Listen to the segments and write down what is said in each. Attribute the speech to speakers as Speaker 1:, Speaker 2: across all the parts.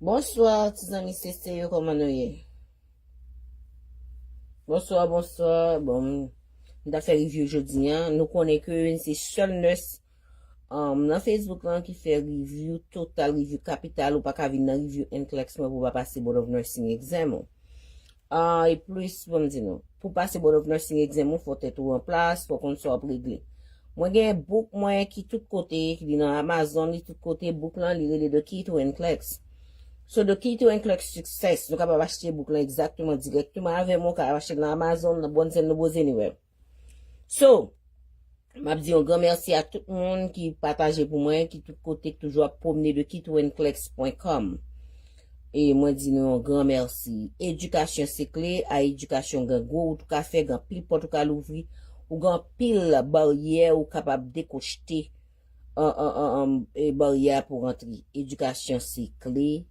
Speaker 1: Bonsoir, tes amis, c'est comment nous y Bonsoir, bonsoir. Bon, on a fait review aujourd'hui. Nous connaissons que c'est seul nurse dans Facebook là, qui fait review total, review capital ou pas qu'à venir dans review NCLEX pour pas passer Board of Nursing exam. Et plus, bon, dis-nous, pour passer Board of Nursing exam, il faut être en place, faut qu'on soit réglé. Moi, j'ai un book, moi, qui tout côté, qui est dans Amazon, qui tout côté, book là, il est de key to NCLEX. So, the key to NCLEX success, nous capable acheter book là exactement, directement avec moi, capable acheter dans Amazon, dans bonne scène, nous anywhere. So, m'a dit un grand merci à tout le monde qui partage pour moi, qui tout côté, toujours promener de keytonclex.com. Et moi, dis nous un grand merci. Éducation, c'est clé, à éducation, gango, ou tout cas fait, gan pile porte, ou cas l'ouvri, ou gan pile barrière, ou capable décocheter, barrière pour rentrer. Éducation, c'est clé,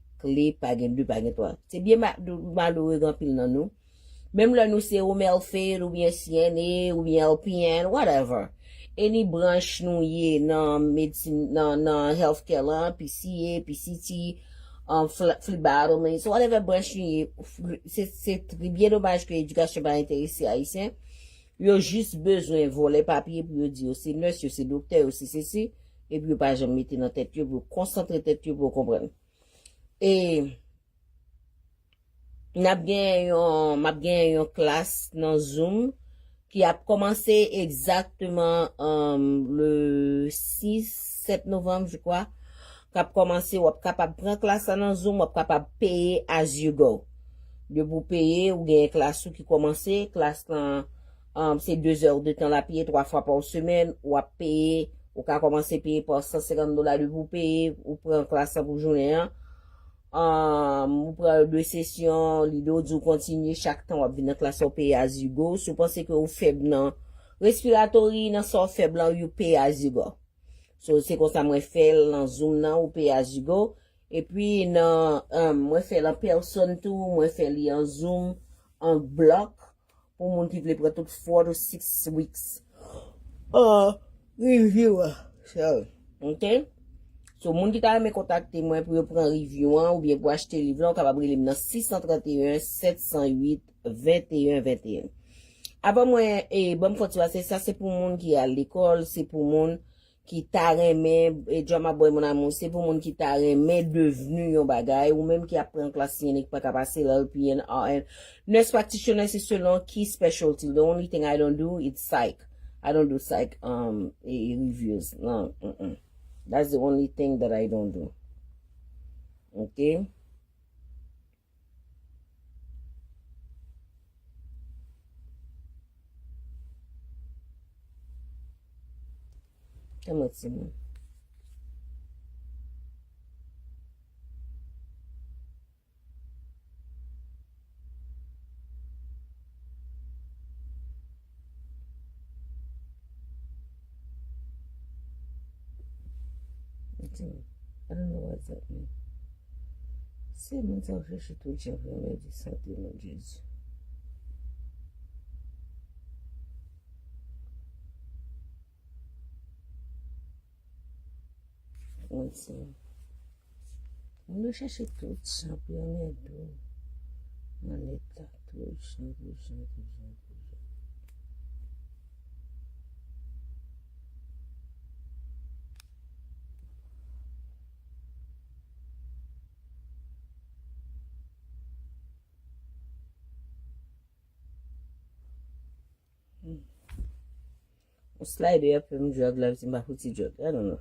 Speaker 1: pas gen deux, pas gen trois. C'est bien malheureux, gan pile nan nous. Même là, nous, c'est ou Melfair, ou bien CNA, ou bien LPN, whatever. Any branche nous y est, dans médecine, dans healthcare là, PCA, PCT, phlebotomy, so whatever branche nous y est, c'est bien dommage que l'éducation va intéresser haïtien. Ils ont juste besoin de voler papier pour dire, c'est nurse, c'est docteur, c'est ceci, et puis pas jamais mettre dans tête, pour concentrer tête, pour comprendre. Et, m'a bien une classe dans Zoom qui a commencé exactement le 6-7 novembre, je crois. Qui a commencé, ou capable prendre classe dans Zoom, ou capable payer as you go. De vous payer, ou bien classe qui commence, classe c'est 2 heures de temps la payer 3 fois par semaine, ou à payer, ou qu'à commencer payer pour $150 de vous payer, ou prendre classe pour journée, ou prendre 2 sessions, l'idée de continuer chaque temps, ou venir classe au pay as you go. Si vous pensez que vous faible dans respiratory, dans son faible, vous pay as you go. So, c'est comme ça, moi, fait dans Zoom, nan, ou pay as you go. Et puis, dans, moi, fait en personne tout, moi, fait li en Zoom, en bloc, pour moun qui veut prendre tout 4 to 6 weeks. Review, so, ok? So, moun qui t'a me contacter moi pour prendre review, ou bien pour acheter le livre, on capable de dans 631 708 21 21. Avant moi, bon, faut c'est ça, c'est pour moun qui est à l'école, c'est pour moun qui t'a remé, et Jama Boy mon amour, c'est pour moun qui t'a remé devenu yon bagay, ou même qui apprend classe clinique, pas capable passer l'LPN, RN. Nurse practitioner, c'est selon qui specialty. The only thing I don't do, it's psych. I don't do psych, reviews. No, That's the only thing that I don't do. Okay? Come on, Simon. I don't know what that means. C'est mon temps que je suis tout le temps de santé, mon Jésus. On doit chercher tout ça pour mettre dans l'état, tout ça. Slide up and drug lives in my hoodie drug. I don't know.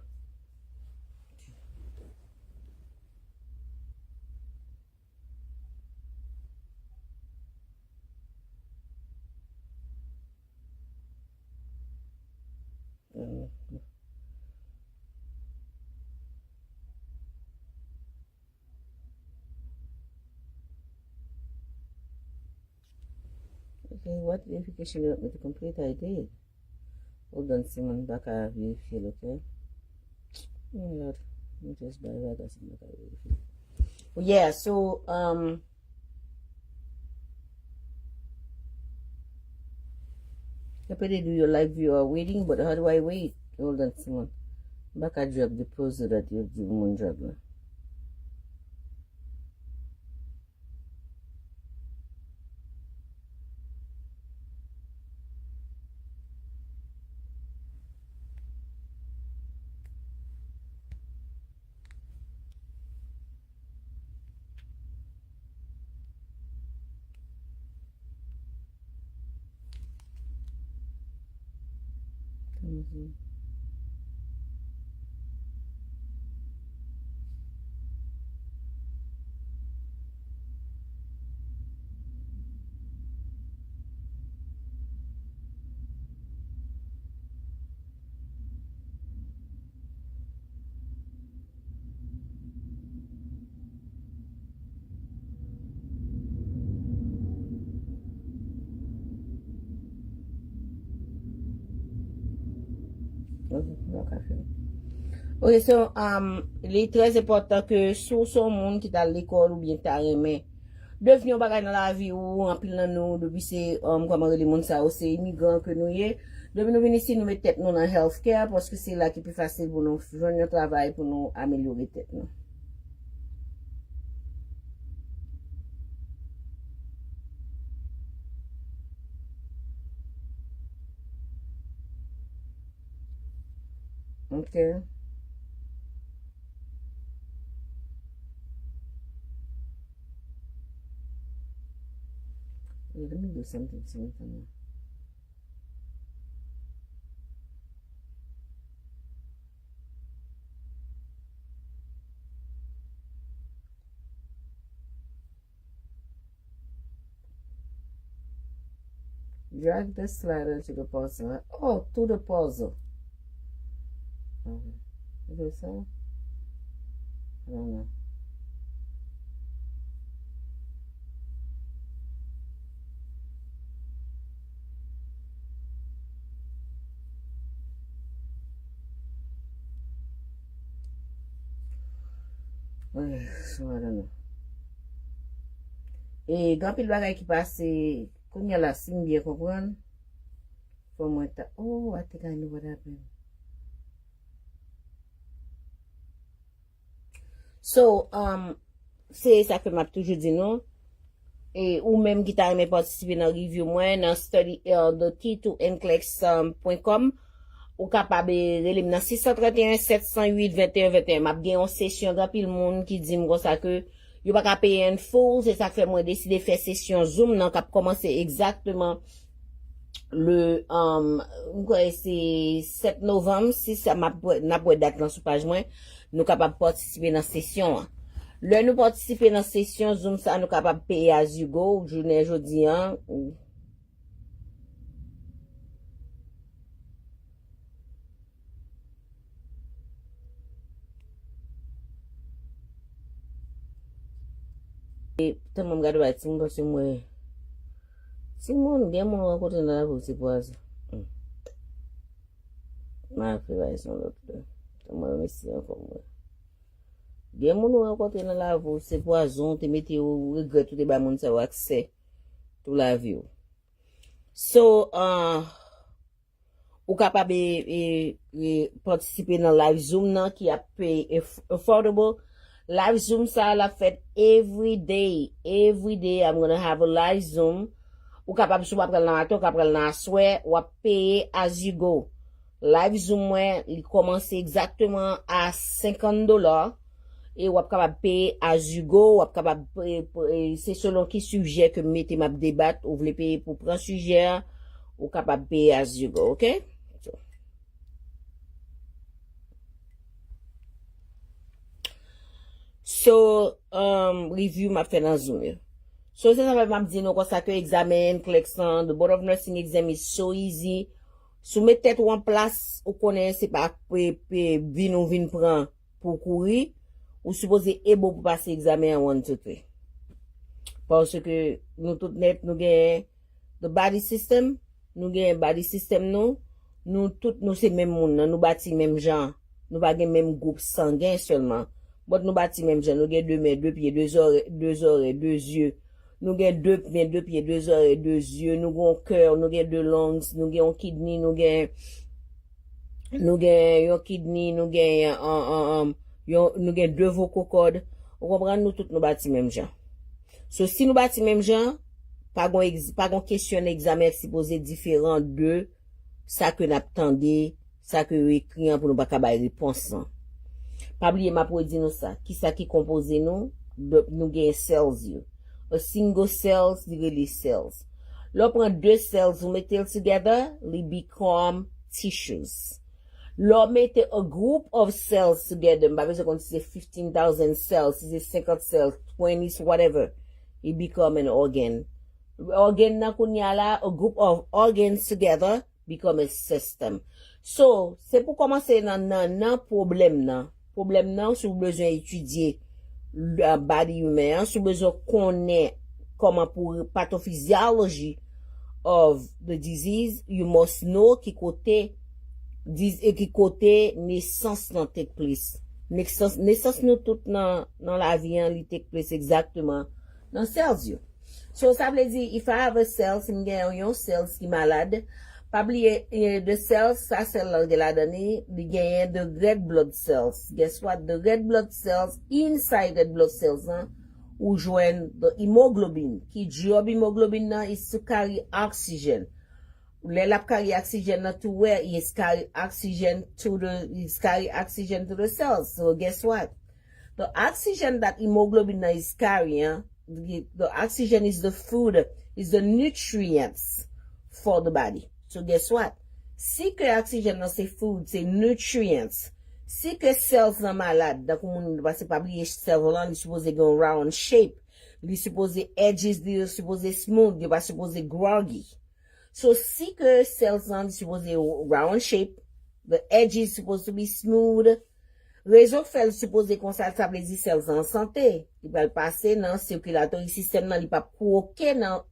Speaker 1: Okay, what verification you want me to complete? I did. Hold on, Simon, back I have you feel, okay? Oh Lord, let me just buy that as back I have you feel. Well, yeah, so I better do your live view or waiting, but how do I wait? Hold on, Simon. Back I drop the post that you have the moon drop. Ok, so, il est très important que sous son monde qui est à l'école ou bien t'as aimé, devenu bagay dans la vie ou en pile dans nous, depuis c'est, comment les monde ça, c'est immigrant que nous y est, depuis nous venir ici, nous mettons tête nous dans healthcare parce que c'est là qui est plus facile pour nous joindre un travail pour nous améliorer tête nous. Ok. Let me do something simple. Drag the slider to the puzzle. Oh, to the puzzle. Is it so? I don't know. So I don't know. Et quand il bagay qui passe, quand il y a la sim bien comprendre, faut moi oh, I think I know what happened. So, c'est ça que m'a toujours dit non. Et ou même qui t'a aimé participer dans review moi dans study de toutlemonde.com ou capable relem dans 631 708 21 21 m'a gen une session grand pile monde qui dit moi ça que yo pas payer en full, c'est ça que fait moi décider faire session Zoom nan cap commencer exactement le c'est 7 novembre si ça m'a date dans sous page moi nous capable participer dans session. Là nous participer dans session Zoom ça nous capable payer as you go journée jodi an et tout le monde regarde ouais c'est parce que moi si mon bien mon rencontre dans la rue c'est pour ça ma fait son l'autre moi merci encore moi bien mon rencontre dans la rue c'est poison te mettez au regret tout ba monde ça accès tout la vie so ou capable participer dans live Zoom nan qui a pay affordable live Zoom ça la fait every day I'm gonna have a live Zoom ou capable sou pral nan matin ou capable nan soir ou payer as you go live Zoom moi il commence exactement à $50 et ou capable payer as you go ou capable c'est selon qui sujet que mettez m'a débattre ou voulez payer pour prendre sujet ou capable payer as you go, OK? So, review m'a fait dans Zoom. So, c'est ça m'a dit nous comme ça que examen, collection, the board of nursing exam is so easy. Sou mettez tête en place, ou connaît c'est pas Vinn ou Vinn prend pour courir, ou supposé est bon pour passer examen en 1 2 3. Parce que nous tout net nous gagne the body system, nous gagne body system nous tout nous c'est même monde, nous bâti même genre, nous pas gagne même groupe sanguin seulement. But nous bâti même genre, nous gagne 2 mains, 2 pieds, 2 oreilles, 2 yeux. Nous gagne 2 mains, 2 pieds, 2 oreilles, 2 yeux, nous gagne un cœur, nous gagne 2 lungs, nous gagne un kidney, nous gagne un kidney, nous gagne 2 vocal cords. On comprend nous tout nous bâti même genre. So si nous bâti même genre, pas gon question examen supposé différent de ça que n'attendait, ça que écrit pour nous pas capable réponse. Pas oublier m'a pour dire nous ça, qui ça qui compose nous gagne cells you. A single cells, the really cells. Là prend 2 cells, vous mettez together, they become tissues. Lò mette a group of cells together, mba bezè kon si 15,000 cells, si 50 cells, 20, whatever, it become an organ. Organ nan kounya la, a group of organs together become a system. So, se pou komanse nan problem nan sou bezwen etudye body human, sou bezwen konnen koman pou pathophysiology of the disease, you must know ki kote naissance nan take place. Naissance nou tout nan la vie li take place exactement nan cells yo. So, ça veut dire, if I have a cells, si m'gen yon cells ki malade, pa bliye, the cells, sa cell la de la dani, li gen the red blood cells. Guess what? The red blood cells, inside red blood cells, ou jwen the hemoglobin. Ki job hemoglobin nan is to carry oxygen. Le lap carry oxygen nan to where is carry oxygen to the cells. So guess what? The oxygen that hemoglobin nan is carrying, the oxygen is the food, is the nutrients for the body. So guess what? Si que oxygen nan se food, se nutrients. Si que cells nan malade, da kou moun ba se pa bliye cell lan, li suppose gen round shape. Li suppose edges, li suppose smooth, li ba suppose groggy. So si que cells nan li suppose round shape, the edges supposed to be smooth. Raison fait supposé qu'on ça veut dire cells en santé. Il va passer dans circulatoire système nan li pa croquer dans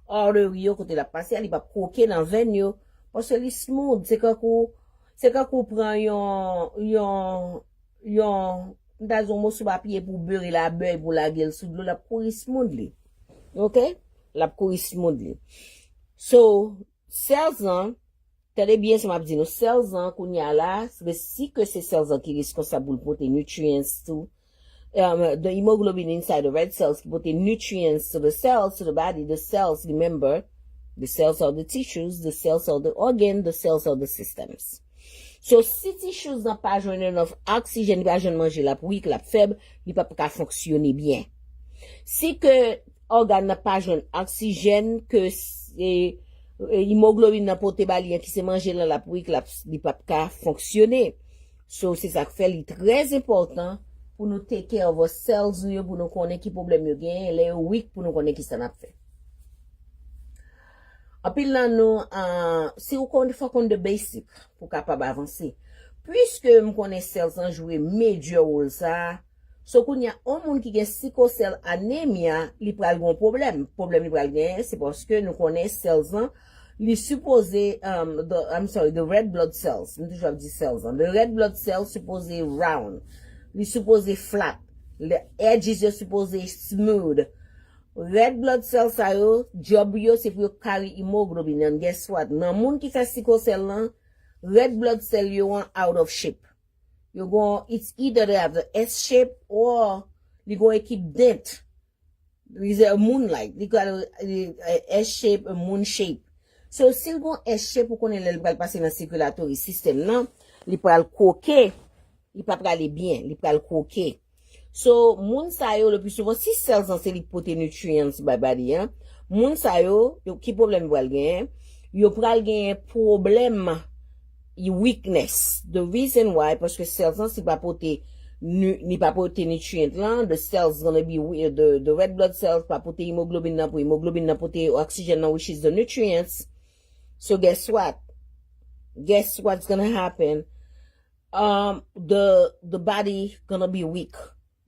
Speaker 1: arterio côté la passer, il va croquer dans veine yo parce que li smooth, c'est quand qu'on prend yon dans un mot sous papier pour beurrer la beurre pour la gueule sous l'eau la courir smooth li. OK? La courir smooth li. So, cells an tenez bien, ça m'a dit, nos cells qu'on y a là, c'est si que ces cells qui responsables pour les nutrients to, the hemoglobin inside the red cells qui put the nutrients to the cells, to the body, the cells, remember, the cells are the tissues, the cells are the organ, the cells are the systems. So, si tissues n'a pas joindre enough oxygène, il va joindre manger la weak, la faible, il va pas fonctionner bien. Si que organe n'a pas joindre oxygène, que c'est hémoglobine nan pote balien qui se mange dans la pouik li pa ka fonctionner. So c'est ça qui fait li très important pour nous take care of our cells yo pour nous connaître qui problème yo gen, les weak pour nous connaître qui ça n'a fait. Apil nan nou si ou kon faut qu'on de basic pour capable avancer. Puisque m connais cells en jouer major role ça, so qu'on y a un monde qui gen sickle cell anemia, li pral gon problème li pral gen, c'est parce que nous connais cells en li supposé the red blood cells, toujours dit cells, the red blood cells supposé round, li supposé flat, the edges are supposé smooth. Red blood cells sa yo, job yo c'est pour carry hemoglobin, and guess what? Nan moun ki fait sickle cell lan, red blood cell yo want out of shape. You go, it's either they have the S shape or you go keep dent. Is a moonlight. You got a S shape, a moon shape. So, si you go S shape, ou konen lè pral passe dans circulatory system nan, li pral koke, li pa prale bien, li pral koke. So, moun sa yo, le plus souvent, si cells an se li pote nutrients by body, moun sa yo ki problem pral gen, yo pral gen problem weakness. The reason why, parce que cells an si pa pote ni pa pote nutrient lan, the cells gonna be the red blood cells pa pote hemoglobin nan, pou hemoglobin nan pote oxygen nan, which is the nutrients. So guess what? Guess what's gonna happen? The body gonna be weak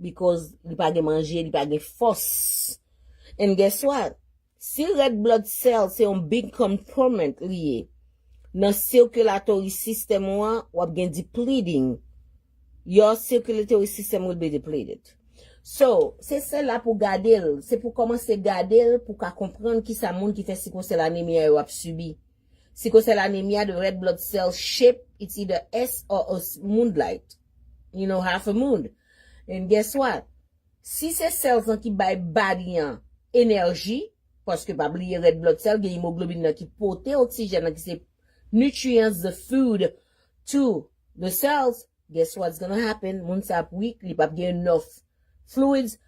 Speaker 1: because li pa gen manje, li pa gen force. And guess what? Si red blood cells c'est un big component lié nan circulatory system wap gen depleting. Your circulatory system will be depleted. So, c'est cela pour garder, c'est pour commencer garder pour qu'à comprendre qui ça moun qui fait si c'est l'anémia ou a subi. Si c'est l'anémia de red blood cell shape, it's either S or a moonlight. You know, half a moon. And guess what? Si c'est cells qui bay body énergie, parce que pas oublier red blood cell, gen hémoglobine qui porte oxygène qui c'est nutrients, the food to the cells, guess what's gonna happen? Moun sa weak, li pa gen enough fluids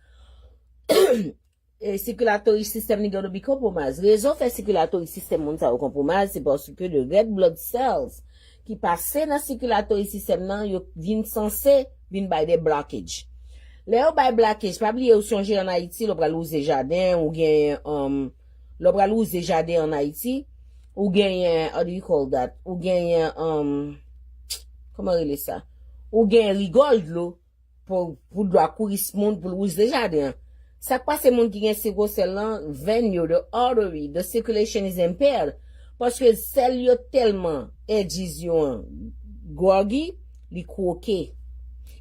Speaker 1: circulatory system ni gonna be compromised. Raison fait circulatory system moun sa yo compromise, c'est parce que de red blood cells qui passe dans circulatory system nan, yo vin censé vin by the blockage. Le yo by blockage, pas oublier ou songe en Haïti, l'obra louze jardin ou gen l'obra louze jardin en Haïti ou gen how do you call that? Ou gen comment relé ça? Ou gen rigole l'eau pour doit courir monde pour louze jardin. Ça passe moun qui gen sickle cell lan, vein yo, the artery, the circulation is impaired. Parce que cell yo tellement edges yo groggy, li croqué.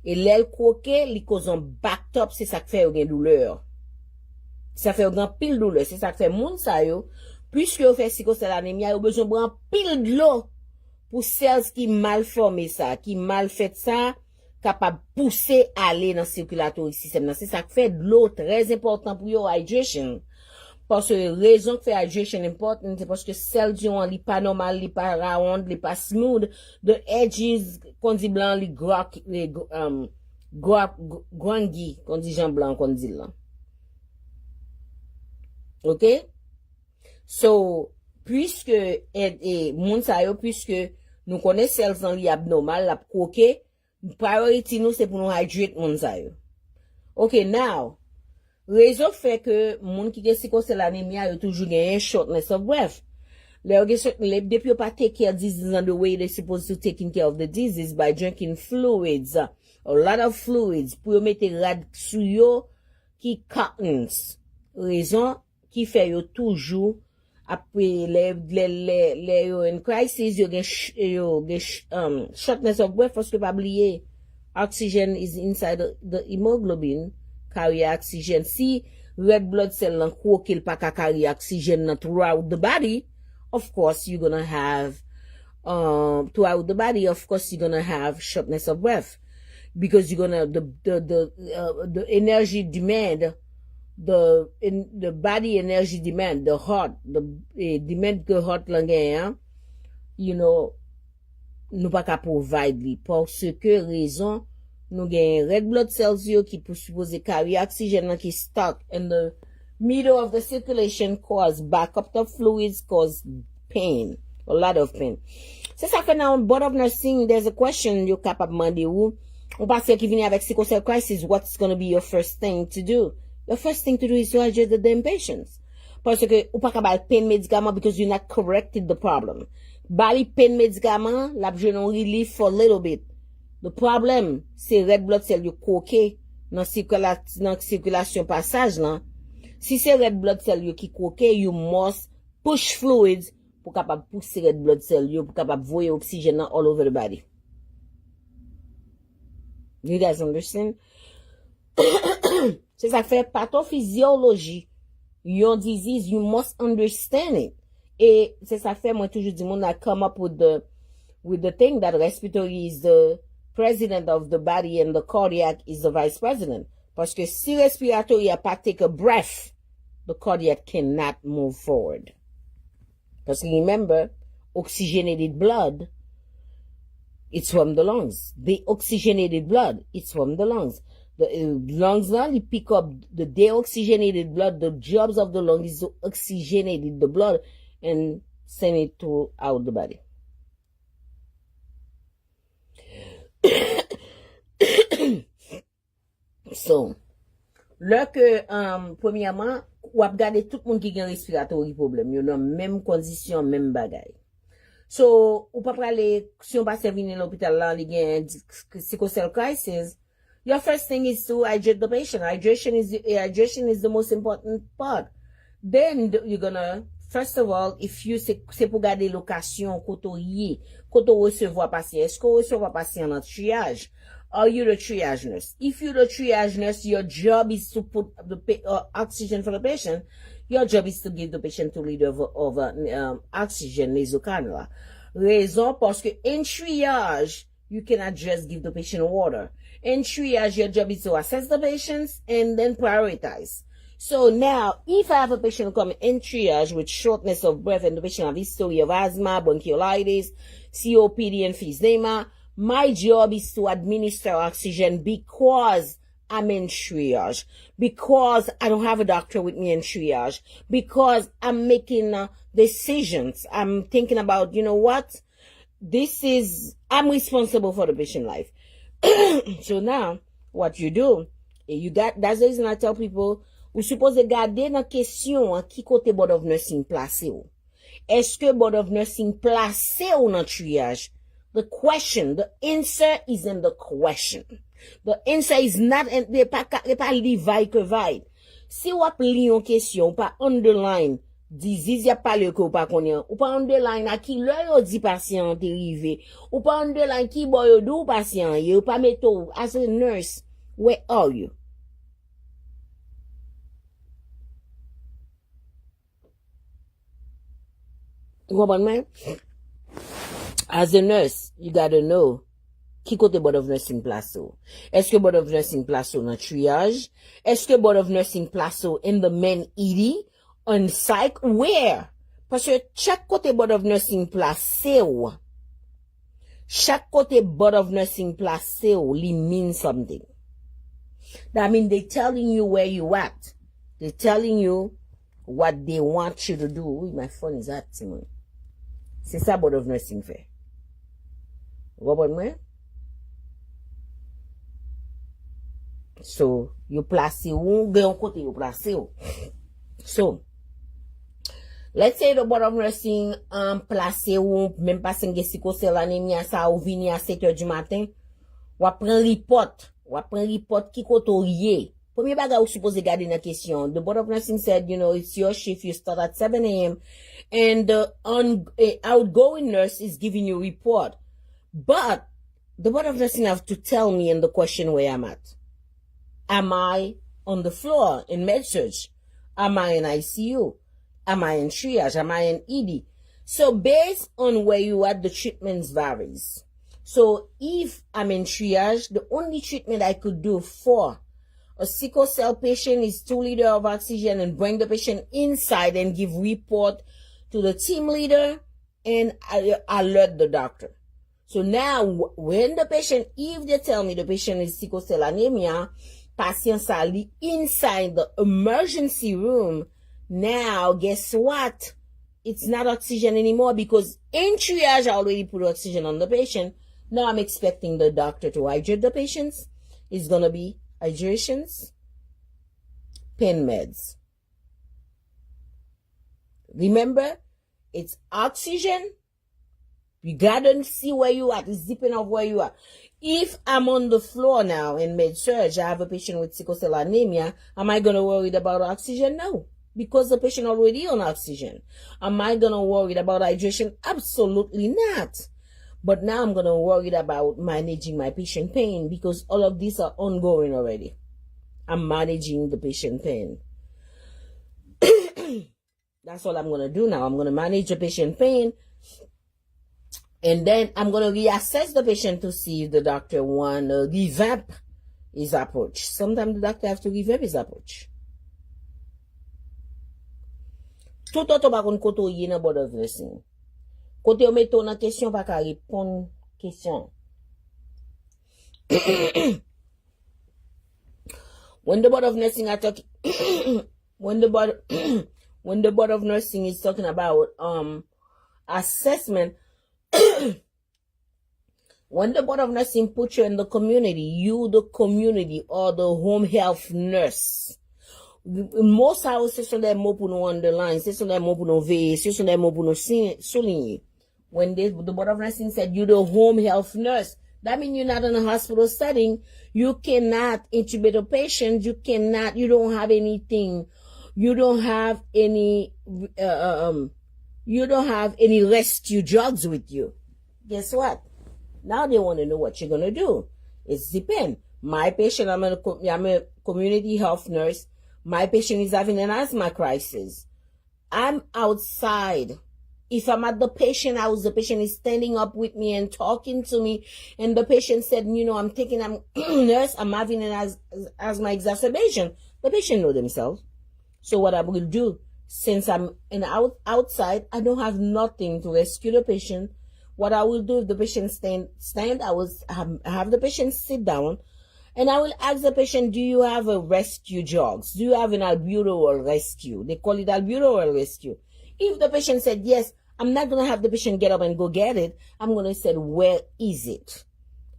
Speaker 1: Et l'aile croqué, li cause un backed up, c'est ça qui fait une douleur. Ça fait une pile douleur, c'est ça qui fait moun sa yo. Puisque yo fait sickle cell anémia, yo besoin de pile de l'eau pour cells qui mal formé ça, qui mal fait ça, capable pousser aller dans circulatory system. C'est ça qui fait de l'eau très important pour your hydration. Parce que raison que fait hydration important, c'est parce que celles du li pas normal, li pas round, li pas smooth, the edges qu'on dit blanc, li grangi, qu'on dit Jean blanc, qu'on dit là. OK? So, puisque moun sa yo, puisque nous connaissons celles en li abnormal, la croquer, priority nous c'est pour nous hydrate moun sa yo. OK, now, raison fait que moun qui gen sickle cell anemia yo toujours gen shortness of breath. Depuis yo pas take care of disease and the way they supposed to taking care of the disease by drinking fluids, a lot of fluids, pour yo mette rad sou yo qui cottons. Raison qui fait yo toujours après les yo in crisis yo gen shortness of breath parce que pas oublier oxygen is inside the hemoglobin carry oxygen. Si red blood cell lan croquer pa ka carry oxygen throughout the body, of course you're gonna have throughout the body, of course you're gonna have shortness of breath because you're gonna the energy demand, the body energy demand, the heart, the demand que heart lan gen, you know, nou pa ka provide li parce que raison nous gen red blood cells yo qui pour supposé carry oxygen qui stuck in the middle of the circulation cause backup of fluids, cause pain, a lot of pain. C'est ça fait dans board of nursing, there's a question you capable demander ou patient qui vient avec sickle cell crisis, what's going to be your first thing to do? Your first thing to do is to hydrate the damn patients. Parce que ou pas capable pain médicament because you not corrected the problem. Bali pain médicament, la besoin relief for a little bit. The problem, c'est red blood cell yo croqué dans circulation passage là. Si c'est red blood cell yo qui croqué, you must push fluids pour capable pousser red blood cell yo pour capable voyer oxygène all over the body. You guys understand? C'est ça fait pathophysiologie. Your disease, you must understand it. Et c'est ça fait moi toujours dis mon I come up with the thing that respiratory is the president of the body and the cardiac is the vice president. Parce que si respiratory a pas take a breath, the cardiac cannot move forward. Parce que remember, oxygenated blood, it's from the lungs. The oxygenated blood, it's from the lungs. The lungs now, they pick up the deoxygenated blood. The jobs of the lungs is to oxygenate the blood and send it throughout the body. So, là que, premièrement, ou ap gade tout le monde qui a respiratory problem, yo nan même condition, même bagay. So, ou pa prale, si on pa servir l'hôpital là, li gen sickle cell crisis, your first thing is to hydrate the patient. Hydration is the most important part. Then you're gonna, first of all, if you c'est pour garder location, koto recevoir patient, est-ce qu'on recevoir patient en triage? Are you the triage nurse? If you're the triage nurse, your job is to put the oxygen for the patient. Your job is to give the patient 2 liters of oxygen nasocannula. Raison parce que in triage, you cannot just give the patient water. In triage, your job is to assess the patients and then prioritize. So now, if I have a patient coming in triage with shortness of breath and the patient have history of asthma, bronchiolitis, COPD, and emphysema, my job is to administer oxygen because I'm in triage, because I don't have a doctor with me in triage, because I'm making decisions. I'm thinking about, you know what? I'm responsible for the patient life. So now, what you do, that's the reason I tell people, ou suppose garder nan question qui côté board of nursing placé ou. Est-ce que board of nursing placé ou nan triage? The answer is in the question. The answer is not in the pas li vai que vai. Si ou ap li yon question, ou pa underline, disease ya pale que ou pa konyen, ou pa underline a ki lè yo di patient te rive, ou pa underline ki bo yo do patient, ou pa meto as a nurse, where are you? As a nurse, you gotta know qui côté board of nursing place ou. Est-ce que board of nursing place ou dans triage? Est-ce que board of nursing place ou in the main ED? On psych? Where? Parce que chaque côté board of nursing place ou. Chaque côté board of nursing place ou, li mean something. That means they're telling you where you at. They're telling you what they want you to do. Ooh, my phone is acting. C'est ça board of nursing fait. Vous comprenez? So, you place ou, gen côté you place ou. So, let's say the board of nursing place ou, même pas sen gen sikosel anemia sa ou vini à 7 heures du matin, ou apren report ki koto ye. Premier bagay ou suppose garder na question. The board of nursing said, you know, it's your shift, you start at 7 a.m. and the outgoing nurse is giving you a report. But the board of nursing have to tell me in the question where I'm at. Am I on the floor in med-surg? Am I in ICU? Am I in triage? Am I in ED? So based on where you are, the treatments varies. So if I'm in triage, the only treatment I could do for a sickle cell patient is 2 liters of oxygen and bring the patient inside and give report to the team leader and alert the doctor. So now when the patient, if they tell me the patient is sickle cell anemia, patient sali inside the emergency room, now guess what? It's not oxygen anymore because in triage I already put oxygen on the patient. Now I'm expecting the doctor to hydrate the patients. It's going to be hydrations, pain meds. Remember, it's oxygen. You gotta see where you are. It's depending on where you are. If I'm on the floor now in med-surg, I have a patient with sickle cell anemia, am I going to worry about oxygen? No, because the patient already on oxygen. Am I going to worry about hydration? Absolutely not. But now I'm going to worry about managing my patient pain because all of these are ongoing already. I'm managing the patient pain. That's all I'm going to do now. I'm going to manage the patient pain. And then I'm going to reassess the patient to see if the doctor want to revamp his approach. Sometimes the doctor have to revamp his approach. Tout autre pa kon koto yi nan board of nursing. Kote yo meto nan question pa ka repon question. When the board of nursing are talking, when the board of nursing is talking about assessment, when the board of nursing put you in the community, you the community or the home health nurse. Most houses sont des mots pour nous underline, c'est sont des mots pour nous veiller, c'est sont des mots pour nous souligner. When the board of nursing said you the home health nurse, that means you're not in a hospital setting. You cannot intubate a patient. You don't have anything. You don't have any rescue drugs with you. Guess what? Now they want to know what you're going to do. It's depend. My patient, I'm a community health nurse. My patient is having an asthma crisis. I'm outside. If I'm at the patient house, the patient is standing up with me and talking to me. And the patient said, you know, I'm nurse, I'm having an asthma exacerbation. The patient know themselves. So what I will do, since I'm outside, I don't have nothing to rescue the patient. What I will do if the patient stand, I will have the patient sit down And I will ask the patient, do you have a rescue jogs? Do you have an albuterol rescue? They call it albuterol rescue. If the patient said yes, I'm not going to have the patient get up and go get it. I'm going to say, where is it?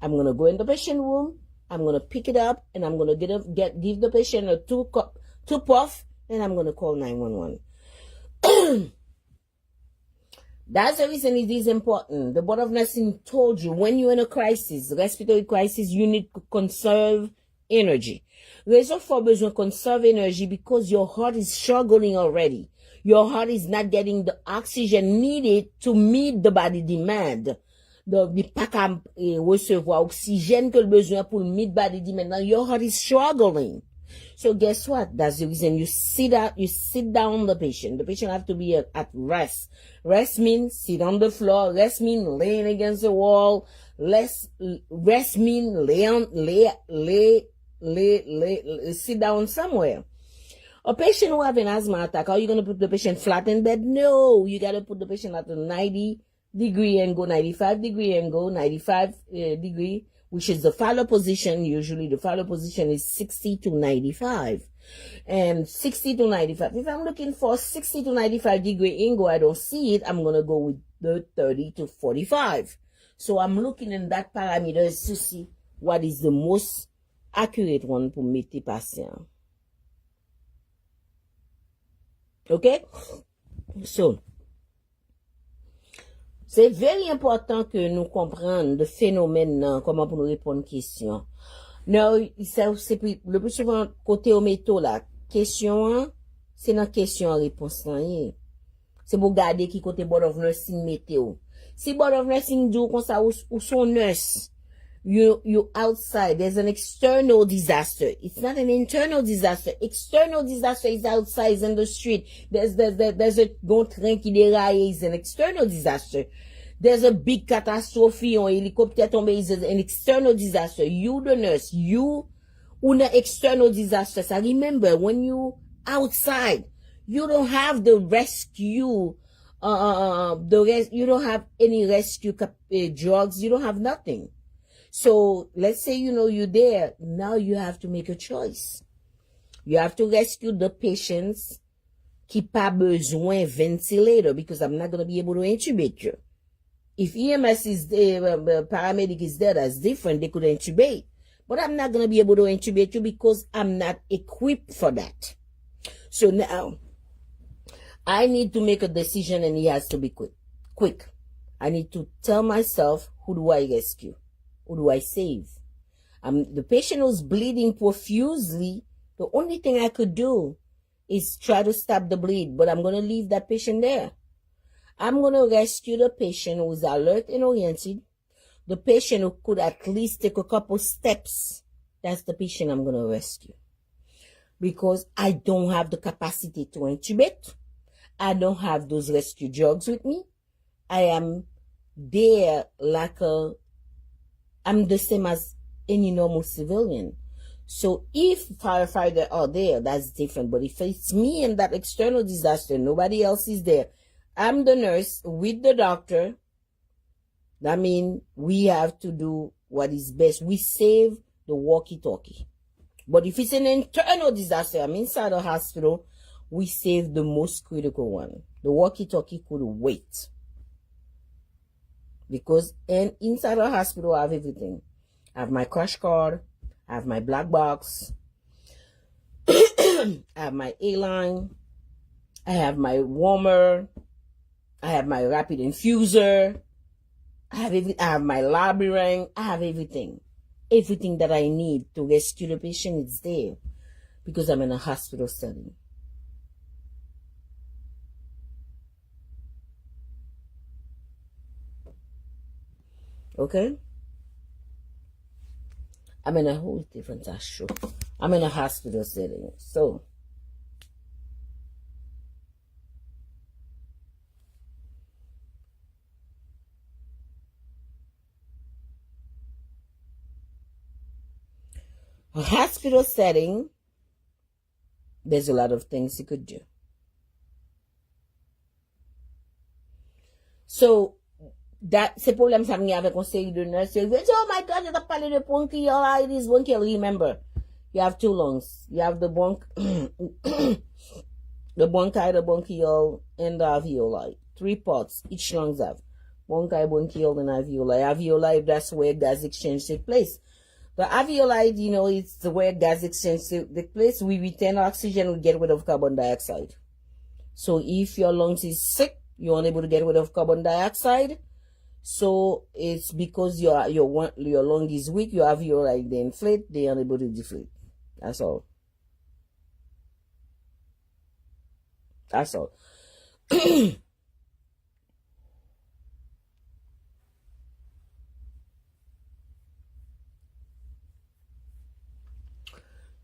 Speaker 1: I'm going to go in the patient room. I'm going to pick it up, and I'm going to give the patient a two puff, and I'm going to call 911. That's the reason it is important. The Board of Nursing told you when you're in a crisis, respiratory crisis, you need to conserve energy. Raison for besoin conserve energy because your heart is struggling already. Your heart is not getting the oxygen needed to meet the body demand. Il pas qu'à recevoir oxygène que le besoin pour meet body demand. Now your heart is struggling. So guess what? That's the reason you sit down the patient. The patient have to be at rest. Rest means sit on the floor. Rest means laying against the wall. Rest means sit down somewhere. A patient who have an asthma attack, are you going to put the patient flat in bed? No, you got to put the patient at a 90-degree angle, 95-degree angle, 95-degree, which is the fallow position. Usually the fallow position is 60 to 95. And 60 to 95. If I'm looking for 60 to 95-degree angle, I don't see it. I'm going to go with the 30 to 45. So I'm looking in that parameters to see what is the most accurate one pour meet the patient. Okay? So, c'est very important que nous comprenions le phénomène, comment pour nous répondre aux questions. Non, c'est le plus souvent côté au métaux là. Question, c'est dans question réponse là. C'est pour garder qui côté board of nursing météo. Si board of nursing dit comme ça ou son nurse, you outside, there's an external disaster. It's not an internal disaster. External disaster is outside, is in the street. There's a grand train qui déraille, is an external disaster. There's a big catastrophe, un hélicoptère tombé, is an external disaster. You, the nurse, you, un external disaster. So remember, when you outside, you don't have the rescue, you don't have any rescue drugs, you don't have nothing. So let's say, you're there. Now you have to make a choice. You have to rescue the patients qui pas besoin ventilator because I'm not going to be able to intubate you. If EMS is there, paramedic is there, that's different. They could intubate. But I'm not going to be able to intubate you because I'm not equipped for that. So now, I need to make a decision and it has to be quick. I need to tell myself, who do I rescue? Who do I save? The patient was bleeding profusely. The only thing I could do is try to stop the bleed, but I'm going to leave that patient there. I'm going to rescue the patient who is alert and oriented. The patient who could at least take a couple steps. That's the patient I'm going to rescue. Because I don't have the capacity to intubate. I don't have those rescue drugs with me. I am there like I'm the same as any normal civilian. So if firefighters are there, that's different. But if it's me and that external disaster, nobody else is there, I'm the nurse with the doctor. That means we have to do what is best. We save the walkie-talkie. But if it's an internal disaster, I'm inside a hospital, we save the most critical one. The walkie-talkie could wait. Because inside a hospital, I have everything. I have my crash card. I have my black box. I have my A-line. I have my warmer. I have my rapid infuser. I have my labyrinth. I have everything. Everything that I need to rescue the patient is there. Because I'm in a hospital setting. Okay? I'm in a whole different show. I'm in a hospital setting. So, a hospital setting, there's a lot of things you could do. c'est problème ça vient avec un série de nurses. They say, oh my God, t'as parlé de bronchiolitis, bronchial. Remember, you have two lungs. You have the the bronchi, the bronchial, and the alveoli. 3 parts each lungs have. Bronchi, bronchial, and alveoli. Alveoli, that's where gas exchange takes place. The alveoli, you know, it's where gas exchange takes place. We retain oxygen, we get rid of carbon dioxide. So if your lungs is sick, you're unable to get rid of carbon dioxide. So it's because your lung is weak, your alveoli, they inflate, they are unable to deflate. That's all. That's all.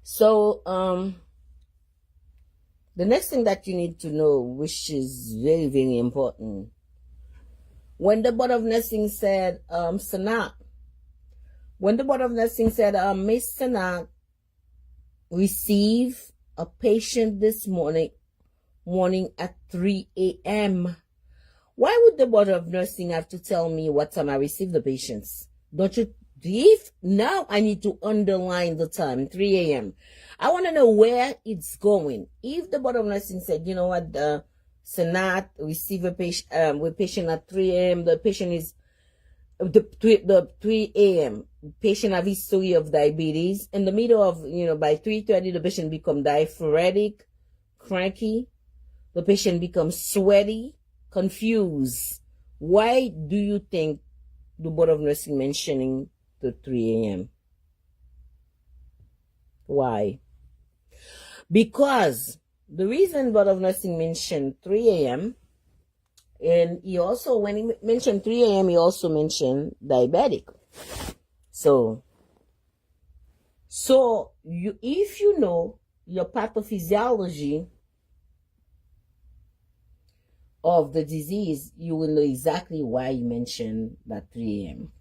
Speaker 1: So, the next thing that you need to know, which is very, very important, when the Board of Nursing said, Senat, when the Board of Nursing said, Miss Senat received a patient this morning at 3 a.m. Why would the Board of Nursing have to tell me what time I received the patients? Don't you? If now I need to underline the time, 3 a.m. I want to know where it's going. If the Board of Nursing said, you know what, the Senat receive a patient with patient at 3 a.m. The patient is the 3 a.m. patient have history of diabetes. In the middle of, you know, by 3:30 the patient become diaphoretic, cranky. The patient becomes sweaty, confused. Why do you think the Board of Nursing mentioning the 3 a.m.? Why? Because the reason Board of Nursing mentioned 3 a.m. and he also, when he mentioned 3 a.m., he also mentioned diabetic. So you, if you know your pathophysiology of the disease, you will know exactly why you mentioned that 3 a.m.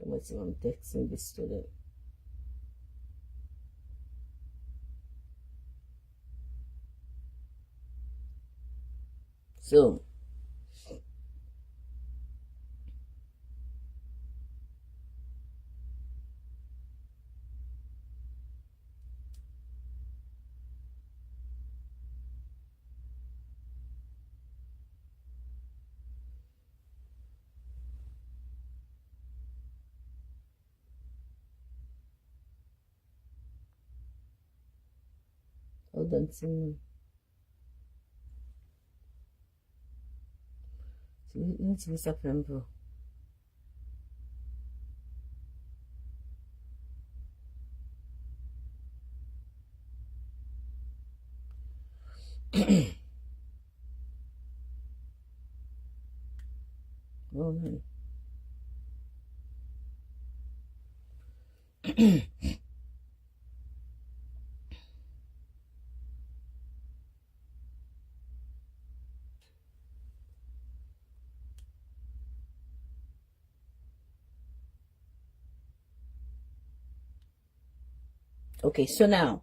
Speaker 1: Let's see, I'm texting this student. So, hold on, see. Let's see September. Oh man. Okay, so now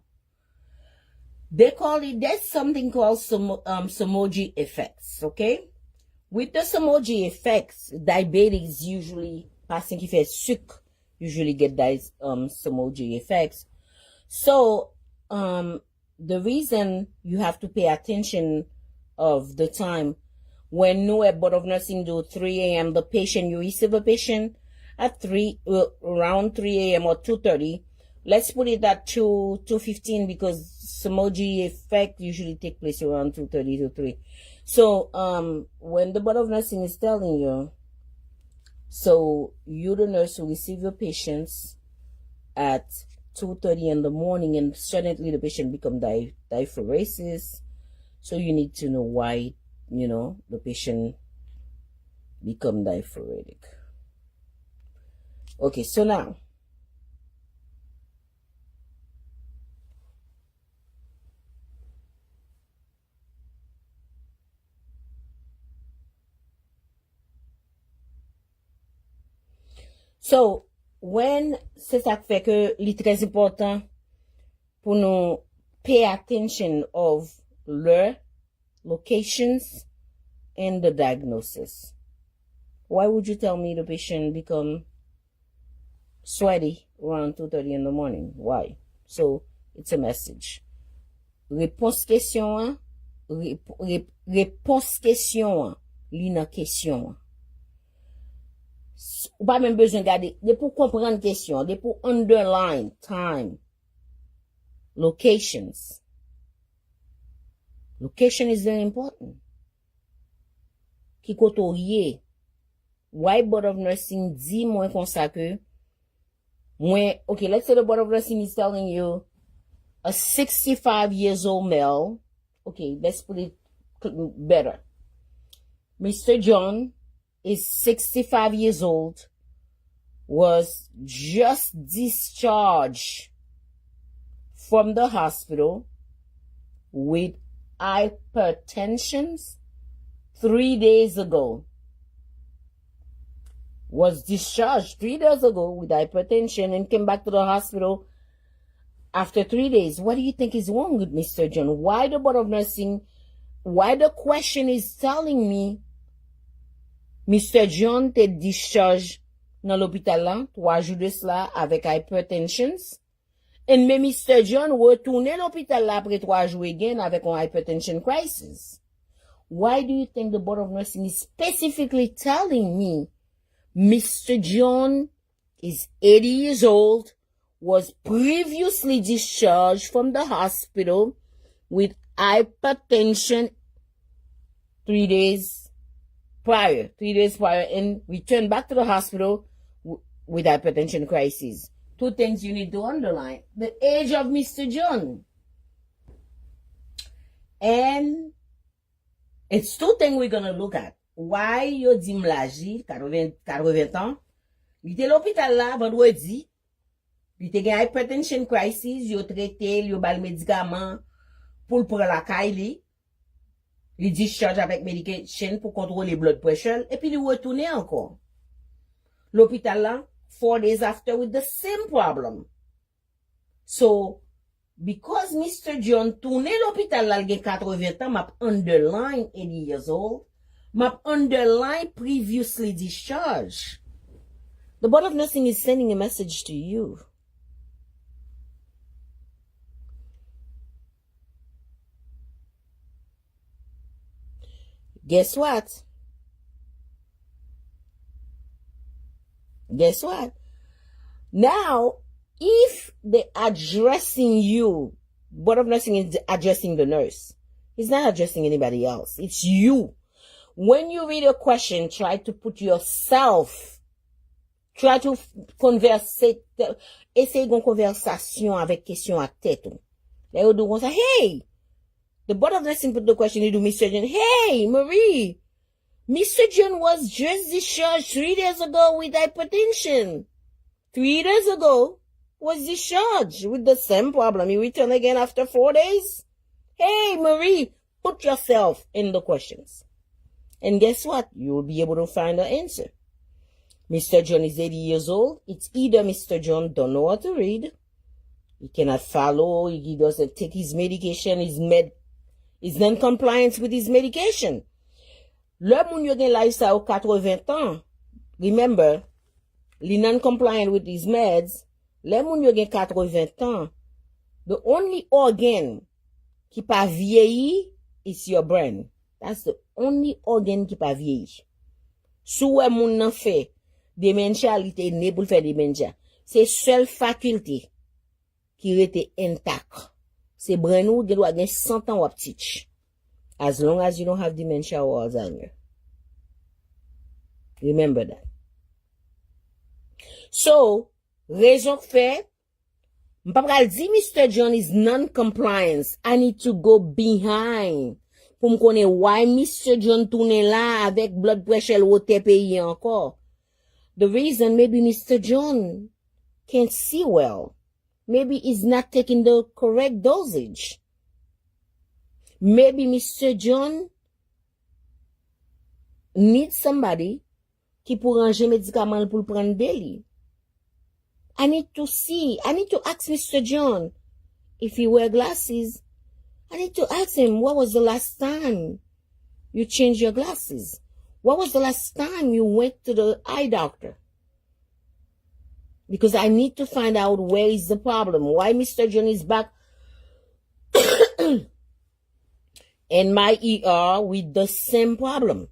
Speaker 1: they call it, there's something called Somoji effects. Okay, with the Somoji effects, diabetes usually passing qui fait sucre usually get Somoji effects. So the reason you have to pay attention of the time when no Board of Nursing do 3 a.m. the patient, you receive a patient at around 3 a.m. or 2:30. Let's put it at 2:15 because Somoji effect usually take place around 2:30 to 3. So when the Board of Nursing is telling you, so you the nurse will receive your patients at 2:30 in the morning, and suddenly the patient become diaphoresis. So you need to know why, you know, the patient become diaphoretic. Okay, so now when c'est ça fait que il est très important pour nous pay attention of l'heure, locations, and the diagnosis. Why would you tell me the patient become sweaty around 2:30 in the morning? Why? So, it's a message. Réponse question, réponse question, li nan question. Ou pas même besoin de garder, de pour comprendre question, de pour underline time, locations. Location is very important. Ki koto ye, why Board of Nursing di mwen konsa ke, okay, let's say the Board of Nursing is telling you a 65 years old male, okay, let's put it better. Mr. John is 65 years old, was just discharged from the hospital with hypertension 3 days ago. Was discharged 3 days ago with hypertension and came back to the hospital after 3 days. What do you think is wrong with Mr. John? Why the Board of Nursing, why the question is telling me Mr. John te discharged dans l'hôpital là, 3 jours de cela, avec hypertension. Et mais Mr. John retourne l'hôpital là après 3 jours again avec un hypertension crisis. Why do you think the Board of Nursing is specifically telling me Mr. John is 80 years old, was previously discharged from the hospital with hypertension 3 days prior, and returned back to the hospital with hypertension crisis? Two things you need to underline. The age of Mr. John. And it's two things we're going to look at. Why yo di m'laji, 80 ans, li te l'hôpital là vendredi, li te gen hypertension crisis, yo traité, yo bal médicament pour prendre la caille li discharge avec medication pour contrôler blood pressure, et puis li retourne encore. L'hôpital là, 4 days after with the same problem. So, because Mr. John tourne l'hôpital là, gen 80 ans, map underline 80 years old, map underline previously discharged. The Board of Nursing is sending a message to you. Guess what? Guess what? Now, if they're addressing you, Board of Nursing is addressing the nurse. It's not addressing anybody else. It's you. When you read a question, try to put yourself, try to converser, essaye une conversation avec question à tête. Là, you do one say, hey, the Board of Nursing put the question, you do Mr. John, hey, Marie, Mr. John was just discharged 3 days ago with hypertension. 3 days ago, was discharged with the same problem. You return again after 4 days? Hey, Marie, put yourself in the questions. And guess what? You will be able to find the answer. Mr. John is 80 years old. It's either Mr. John don't know how to read, he cannot follow, he doesn't take his medication, is non-compliant with his medication. Le moun yo gen lifestyle 80 ans, remember, li non-compliant with his meds, le moun yo gen 80 ans, the only organ qui pa vieilli is your brain. That's the only organ qui pa vieilli. Sou wè moun nan fè dementia, li te ne pou fè dementia. C'est seule faculté qui rete intact. C'est brain ou gen doit gen 100 ans wap teach. As long as you don't have dementia or Alzheimer. Remember that. So, raison fait, m'pa pral di Mr. John is non-compliance. I need to go behind. Pour me connaître why Mr. John tourne là avec blood pressure ou te pays encore. The reason, maybe Mr. John can't see well. Maybe he's not taking the correct dosage. Maybe Mr. John needs somebody qui pour ranger médicaments pour prendre daily. I need to ask Mr. John, if he wear glasses, I need to ask him, what was the last time you changed your glasses? What was the last time you went to the eye doctor? Because I need to find out where is the problem. Why Mr. John is back in my ER with the same problem.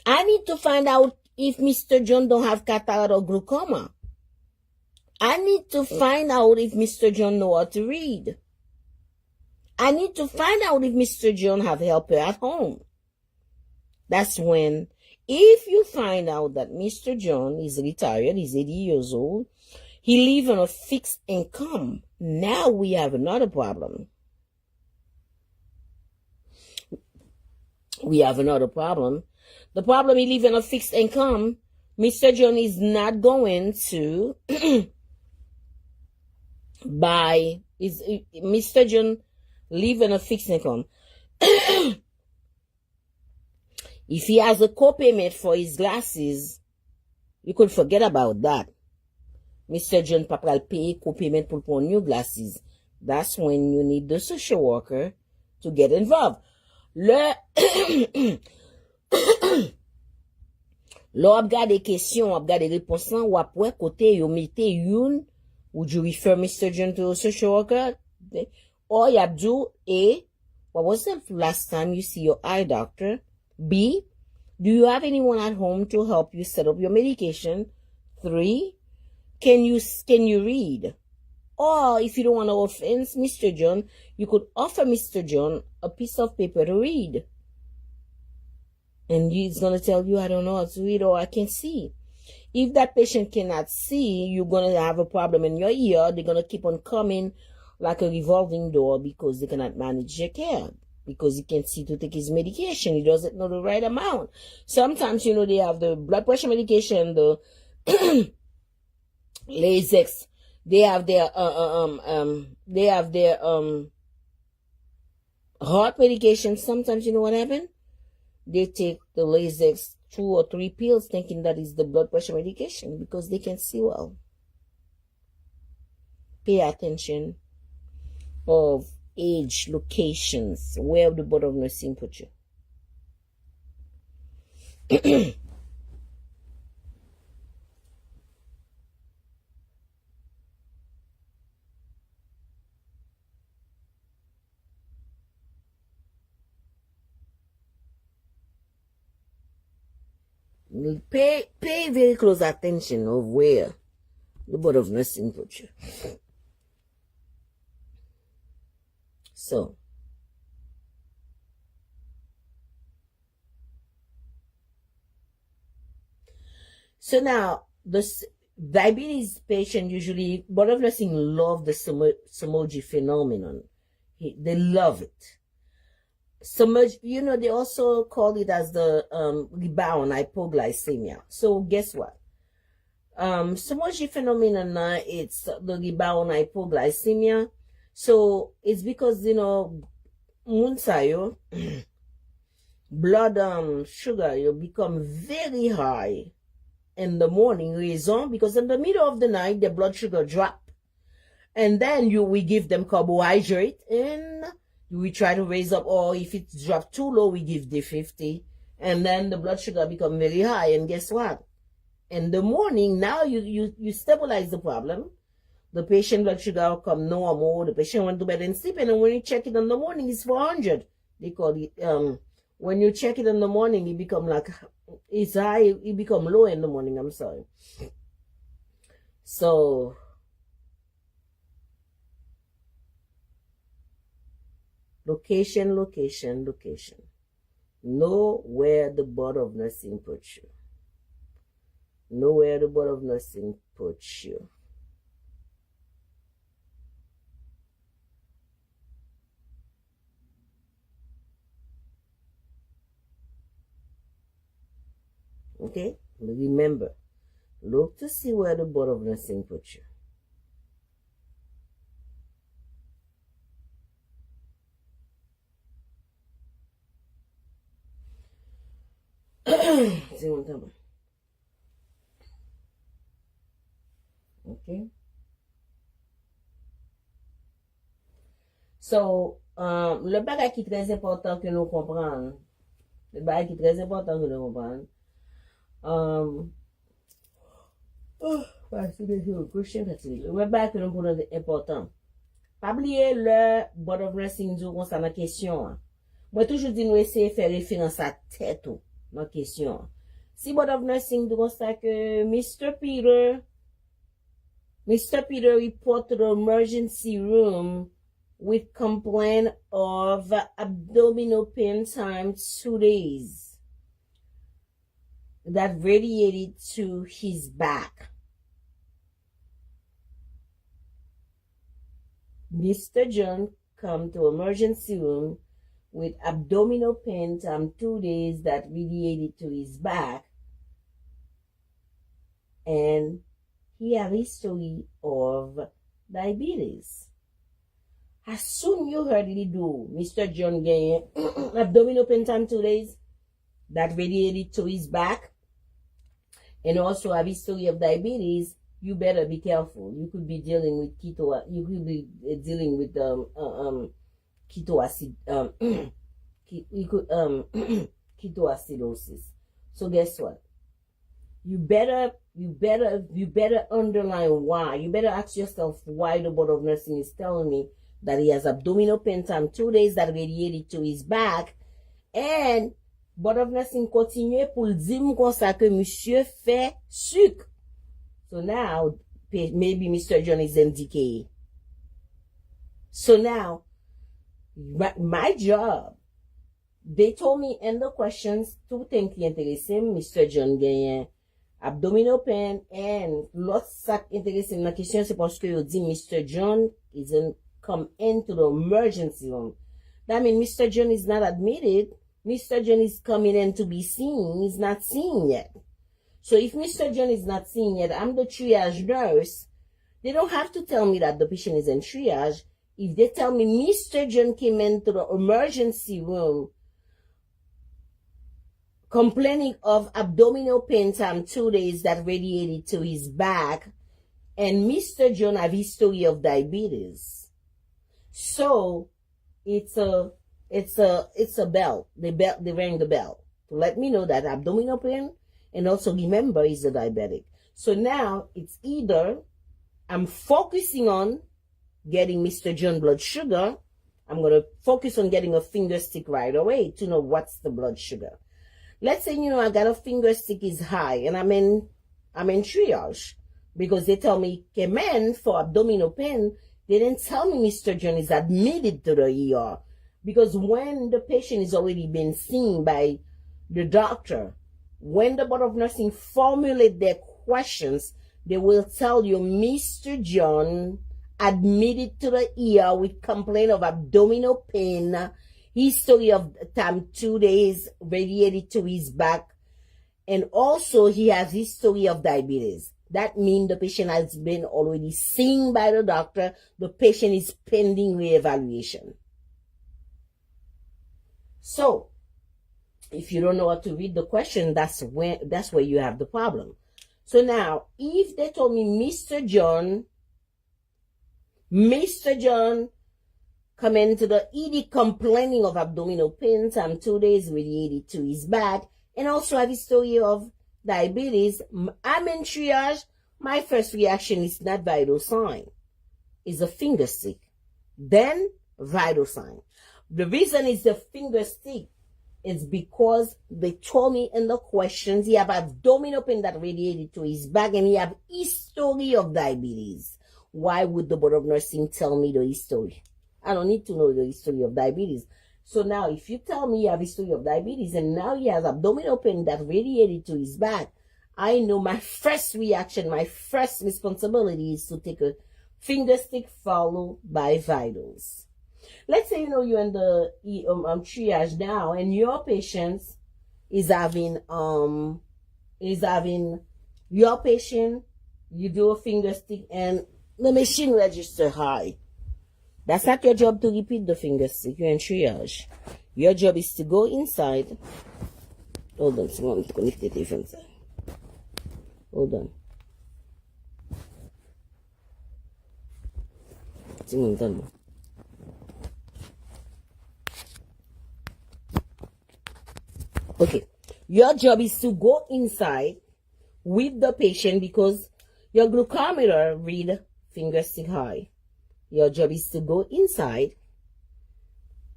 Speaker 1: I need to find out if Mr. John don't have cataract or glaucoma. I need to find out if Mr. John know how to read. I need to find out if Mr. John have helper at home. That's when, if you find out that Mr. John is retired, he's 80 years old, he live on a fixed income, now we have another problem. We have another problem. The problem, he live on a fixed income. Mr. John is not going to buy, Mr. John live on a fixed income. If he has a co-payment for his glasses, you could forget about that. Mr. John Papa pay co-payment for new glasses. That's when you need the social worker to get involved. Là, ap gade question, ap gade réponse, ou après côté yo mette youn, would you refer Mr. John to a social worker? Or you do A, what was the last time you see your eye doctor? B, do you have anyone at home to help you set up your medication? 3, can you read? Or if you don't want to offense Mr. John, you could offer Mr. John a piece of paper to read. And he's going to tell you, I don't know how to read or I can't see. If that patient cannot see, you're going to have a problem in your ear. They're going to keep on coming like a revolving door because they cannot manage your care. Because he can't see to take his medication. He doesn't know the right amount. Sometimes, they have the blood pressure medication, the Lasix. They have their heart medication. Sometimes, you know what happens? They take the Lasix 2 or 3 pills thinking that is the blood pressure medication because they can see well. Pay attention of age, locations, where the board of nursing put you. Pay very close attention of where the board of nursing put you. So now the diabetes patient usually, board of nursing love the Somoji phenomenon. They love it. They also call it as the rebound hypoglycemia. So guess what? Somoji phenomenon, it's the rebound hypoglycemia. So it's because, munsayo, blood sugar, you become very high in the morning reason because in the middle of the night, the blood sugar drop. And then we give them carbohydrate and we try to raise up, or if it dropped too low, we give the 50. And then the blood sugar become very high. And guess what? In the morning, now you stabilize the problem. The patient blood sugar come normal. The patient went to bed and sleep. And when you check it in the morning, it's 400. They call it, when you check it in the morning, it become like, it's high, it become low in the morning. I'm sorry. So, location. Know where the board of nursing puts you. Know where the board of nursing puts you. Okay? Remember, look to see where the board of nursing puts you. Okay? So, le bagay qui est très important que nous comprenions, le bagay qui est très important que nous comprenions, le bagay que nous comprenons important. Pas oublier le Board of Nursing du concernant la question. Moi, toujours dit, nous essayer de faire référence à tête, dans la question. Si Board of Nursing du constat que Mr. Peter report to the emergency room with complaint of abdominal pain time 2 days that radiated to his back. Mr. John come to emergency room with abdominal pain time 2 days that radiated to his back, and he have history of diabetes. As soon you heard it do, Mr. John gain abdominal pain time 2 days that radiated to his back, and also have history of diabetes, you better be careful. You could be dealing with you could be dealing with ketoacid, ketoacidosis. So guess what? You better underline why. You better ask yourself why the Board of Nursing is telling me that he has abdominal pain time 2 days that radiated to his back, and Board of Nursing continue pour dire comme ça que monsieur fait sucre. So now, maybe Mr. John is indicated. So now, my job, they told me in the questions, two things qui intéressent Mr. John gagne abdominal pain, and l'autre ça qui intéresse la question, c'est parce que you dit Mr. John isn't come into the emergency room. That means Mr. John is not admitted. Mr. John is coming in to be seen. He's not seen yet. So if Mr. John is not seen yet, I'm the triage nurse. They don't have to tell me that the patient is in triage. If they tell me Mr. John came into the emergency room complaining of abdominal pain time 2 days that radiated to his back, and Mr. John have history of diabetes. So it's a bell. They rang the bell to let me know that abdominal pain, and also remember he's a diabetic. So now it's either I'm focusing on getting Mr. John blood sugar. I'm going to focus on getting a finger stick right away to know what's the blood sugar. Let's say, I got a finger stick is high and I'm in triage because they tell me, came in for abdominal pain. They didn't tell me Mr. John is admitted to the ER, because when the patient is already been seen by the doctor, when the Board of Nursing formulate their questions, they will tell you Mr. John admitted to the ER with complaint of abdominal pain, history of time 2 days radiated to his back, and also he has history of diabetes. That means the patient has been already seen by the doctor. The patient is pending reevaluation. So, if you don't know how to read the question, that's where you have the problem. So now, if they told me Mr. John come into the ED complaining of abdominal pain time 2 days radiated to his back, and also have history of diabetes, I'm in triage, my first reaction is not vital sign. It's a finger stick. Then vital sign. The reason is the finger stick is because they told me in the questions he have abdominal pain that radiated to his back and he have history of diabetes. Why would the Board of Nursing tell me the history? I don't need to know the history of diabetes. So now if you tell me you have history of diabetes and now he has abdominal pain that radiated to his back, I know my first reaction, my first responsibility is to take a finger stick followed by vitals. Let's say, you're in the triage now and your patient is having your patient, you do a finger stick and the machine register high. That's not your job to repeat the finger stick. You're in triage. Your job is to go inside. Hold on, so I'm connected different side. Hold on. Okay. Your job is to go inside with the patient because your glucometer read finger stick high. Your job is to go inside,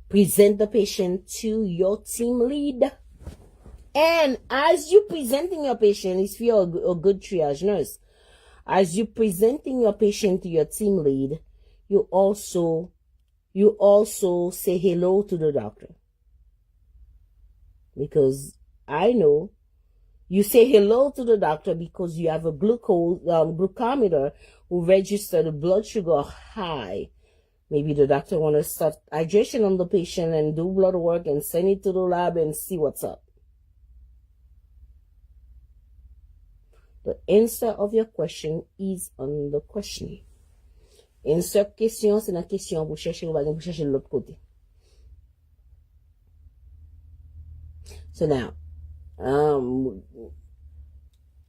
Speaker 1: present the patient to your team lead. And as you presenting your patient, if you're a good triage nurse, as you presenting your patient to your team lead, you also say hello to the doctor. Because I know you say hello to the doctor because you have a glucometer who register the blood sugar high. Maybe the doctor want to start hydration on the patient and do blood work and send it to the lab and see what's up. The answer of your question is on the question. Insert question, c'est la question pour chercher l'autre côté. So now,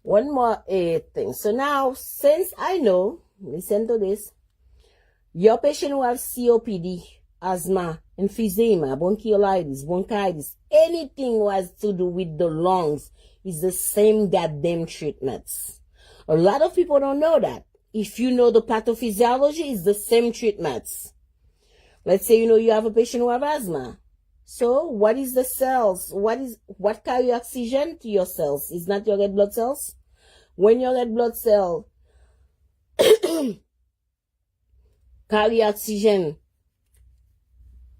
Speaker 1: one more thing. So now, since I know, listen to this, your patient who have COPD, asthma, emphysema, bronchitis, anything who has to do with the lungs is the same goddamn treatments. A lot of people don't know that. If you know the pathophysiology, it's the same treatments. Let's say you have a patient who have asthma. So what is the cells? What carry oxygen to your cells? Is not your red blood cells? When your red blood cell carry oxygen,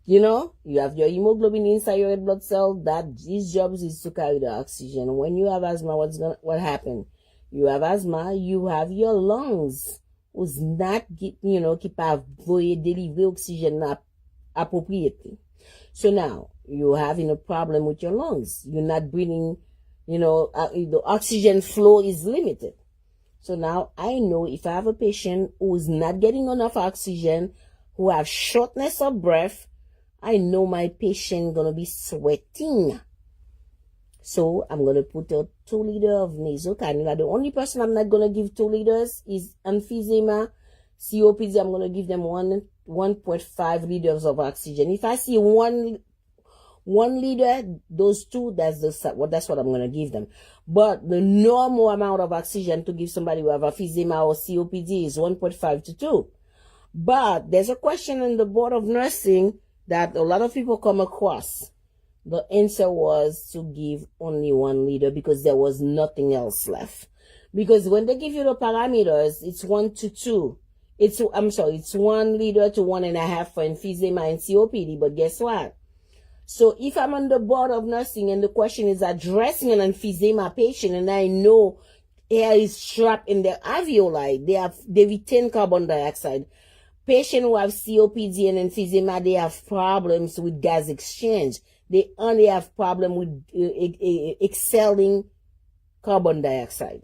Speaker 1: you have your hemoglobin inside your red blood cell. That his job is to carry the oxygen. When you have asthma, what happen? You have asthma, you have your lungs who's not capable de délivrer oxygen appropriately. So now you're having a problem with your lungs. You're not breathing, the oxygen flow is limited. So now I know if I have a patient who's not getting enough oxygen, who have shortness of breath, I know my patient gonna be sweating. So I'm gonna put a 2 liters of nasal cannula. The only person I'm not gonna give 2 liters is emphysema, COPD. I'm gonna give them 1.5 liters of oxygen. If I see one liter, those 2, that's what I'm gonna give them. But the normal amount of oxygen to give somebody who have emphysema or COPD is 1.5 to 2. But there's a question in the board of nursing that a lot of people come across. The answer was to give only 1 liter because there was nothing else left. Because when they give you the parameters, it's 1 to 2. It's 1 liter to 1.5 for emphysema and COPD. But guess what? So if I'm on the board of nursing and the question is addressing an emphysema patient and I know air is trapped in their alveoli, they retain carbon dioxide. Patients who have COPD and emphysema, they have problems with gas exchange. They only have problem with exhaling carbon dioxide.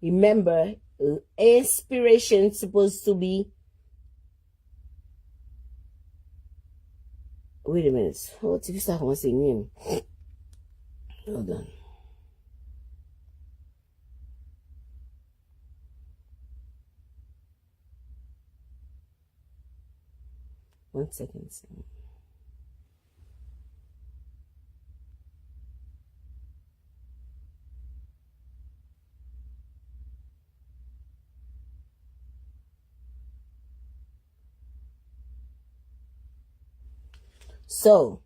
Speaker 1: Remember, inspiration is supposed to be. Wait a minute. What if you start saying? Hold on. One second. So,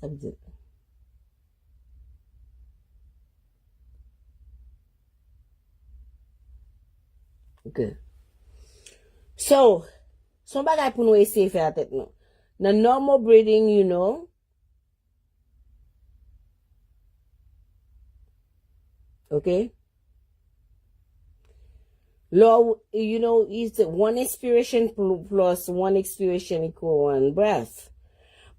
Speaker 1: subject. Good. So, somebody I put no safe at it no. The normal breathing, okay? Law, is 1 inspiration plus 1 expiration equal 1 breath.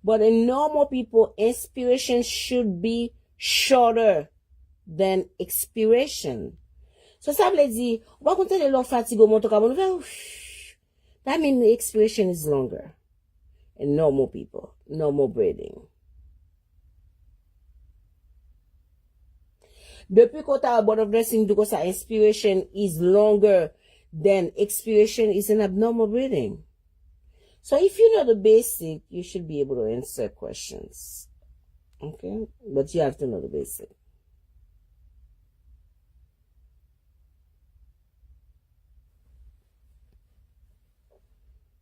Speaker 1: But in normal people, inspiration should be shorter than expiration. So ça veut dire, on va compter l'eau fatigue au monto comme on that means the expiration is longer in normal people, normal breathing. Depuis qu'on t'a board of nursing, du coup, sa inspiration is longer then expiration is an abnormal breathing. So if you know the basic, you should be able to answer questions. Okay? But you have to know the basic.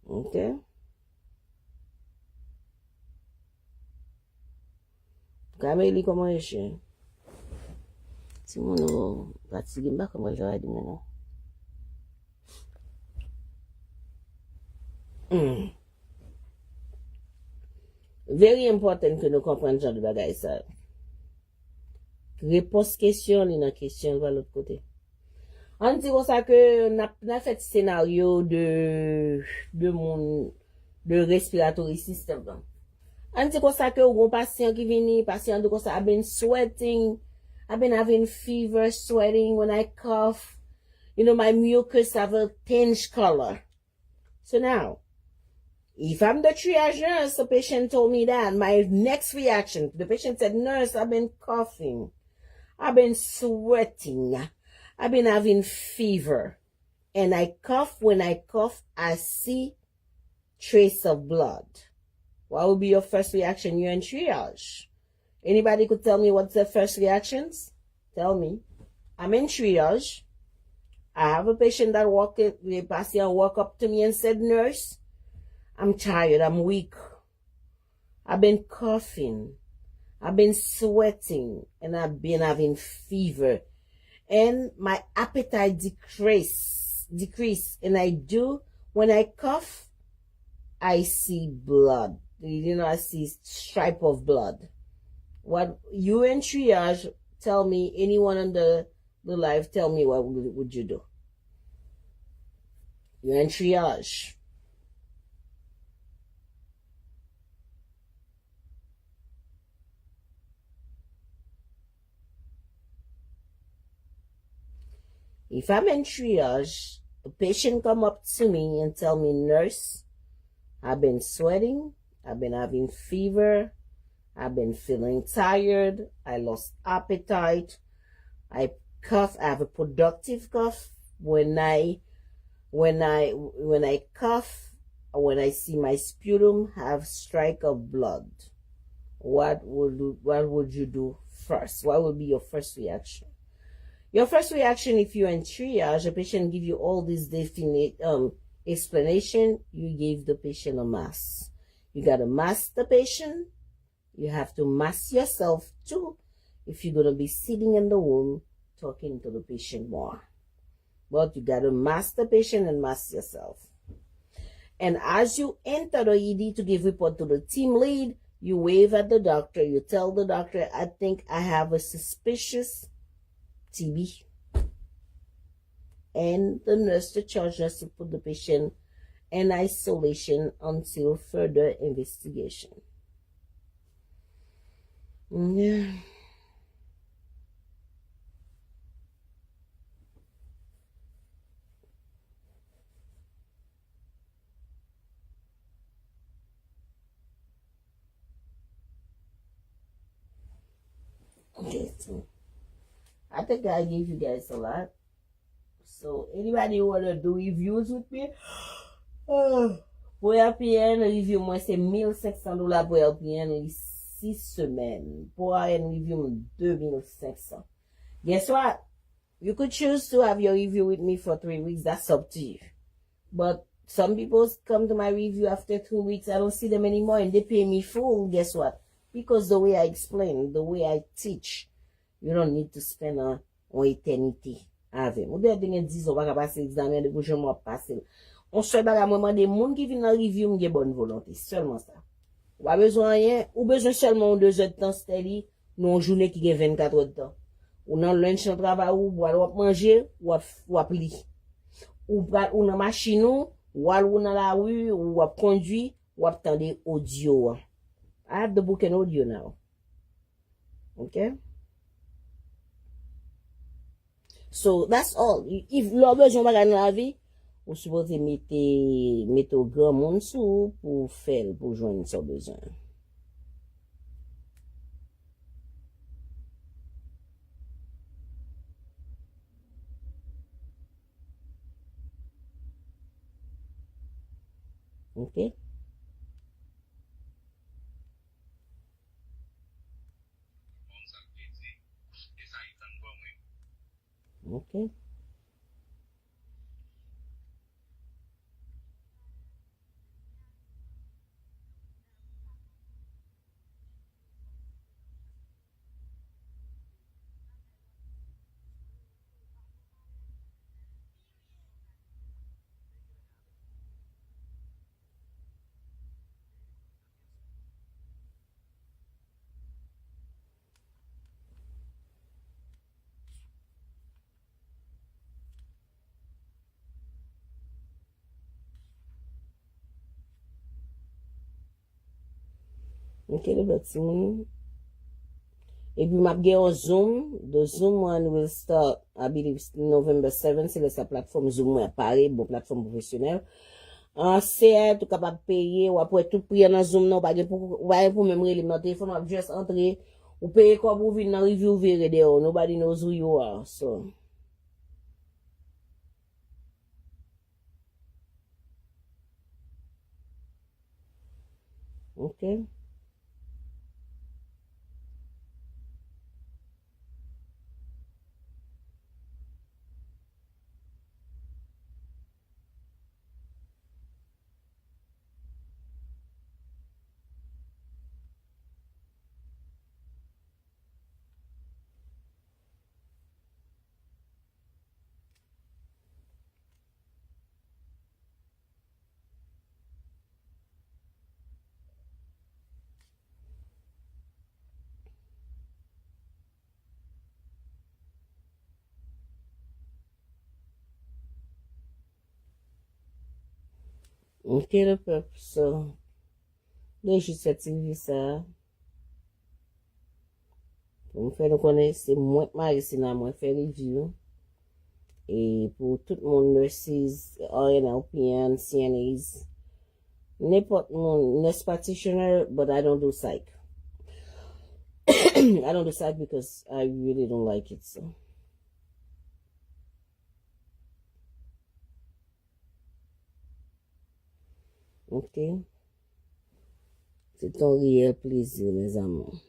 Speaker 1: Okay? Kameli comment est si mon fatigué pas comment je vais dire maintenant. Very important que nous comprenions genre de bagay ça. Réponse question, li nan question va l'autre côté. On dit comme ça que n'a fait scénario de respiratory system. On dit comme ça que un patient qui vient, patient de comme ça, I've been sweating, I've been having fever, sweating when I cough. You know, my mucus have a tinge color. So now, if I'm the triage nurse, the patient told me that, my next reaction, the patient said, nurse, I've been coughing, I've been sweating, I've been having fever, and I cough. When I cough, I see trace of blood. What would be your first reaction? You're in triage. Anybody could tell me what's the first reactions? Tell me. I'm in triage. I have a patient that the patient walked up to me and said, nurse, I'm tired, I'm weak. I've been coughing. I've been sweating. And I've been having fever. And my appetite decrease. And when I cough, I see blood. You know, I see stripe of blood. What you in triage, tell me, anyone on the live, tell me what would you do? You're in triage. If I'm in triage, a patient come up to me and tell me, nurse, I've been sweating, I've been having fever, I've been feeling tired, I lost appetite, I cough, I have a productive cough. When I cough, when I see my sputum have strike of blood, what would you do first? What would be your first reaction? Your first reaction, if you're in triage, a patient give you all this definite explanation, you give the patient a mask. You got to mask the patient. You have to mask yourself too if you're going to be sitting in the room talking to the patient more. But you got to mask the patient and mask yourself. And as you enter the ED to give report to the team lead, you wave at the doctor. You tell the doctor, I think I have a suspicious TB. And the nurse, the charge nurse, to put the patient in isolation until further investigation. Yeah. Okay, so I think I gave you guys a lot. So anybody want to do reviews with me? Pour Pierre, review moi c'est $1,500 pour Pierre 6 semaines. Pour un review 2,500. Guess what? You could choose to have your review with me for 3 weeks. That's up to you. But some people come to my review after 2 weeks. I don't see them anymore and they pay me full. Guess what? Because the way I explain, the way I teach, you don't need to spend an eternity. Avec. Ou bien, 10 ans, on va passer l'examen de je m'en passe. On se bat à un moment des gens qui viennent dans la review, ont bonne volonté. Seulement ça. Ou pas besoin rien, ou besoin seulement 2 heures de temps, c'est-à-dire, nous, une journée qui a 24 heures de temps. Ou dans le lunch, on travaille, ou manger, ou li. Ou dans machine, ou dans la rue, ou conduire, ou attendre audio. I have the book and audio now. Okay? So that's all. If l'on besoin de dans la vie, vous supposez mettre au grand monde sous pour faire, pour joindre son besoin. OK? OK? OK, le petit monde. Et puis, m'a gen Zoom. The Zoom one will start, I believe, November 7. C'est la plateforme Zoom ou apparaît, bon plateforme professionnelle. C'est tout capable payer ou après tout prier dans Zoom non pas pour même relire dans téléphone ou juste entrer ou payer comme vous venir dans review verre dehors. Nobody knows who you are. So OK. OK le peuple. So législative ça pour me faire nous connaître c'est moi Maricina moi faire review et pour tout le monde nurses, RNLPN, CNAs, n'importe mon nurse practitioner, but I don't do psych. I don't do psych because I really don't like it. So. OK. C'est un réel plaisir, mes amours.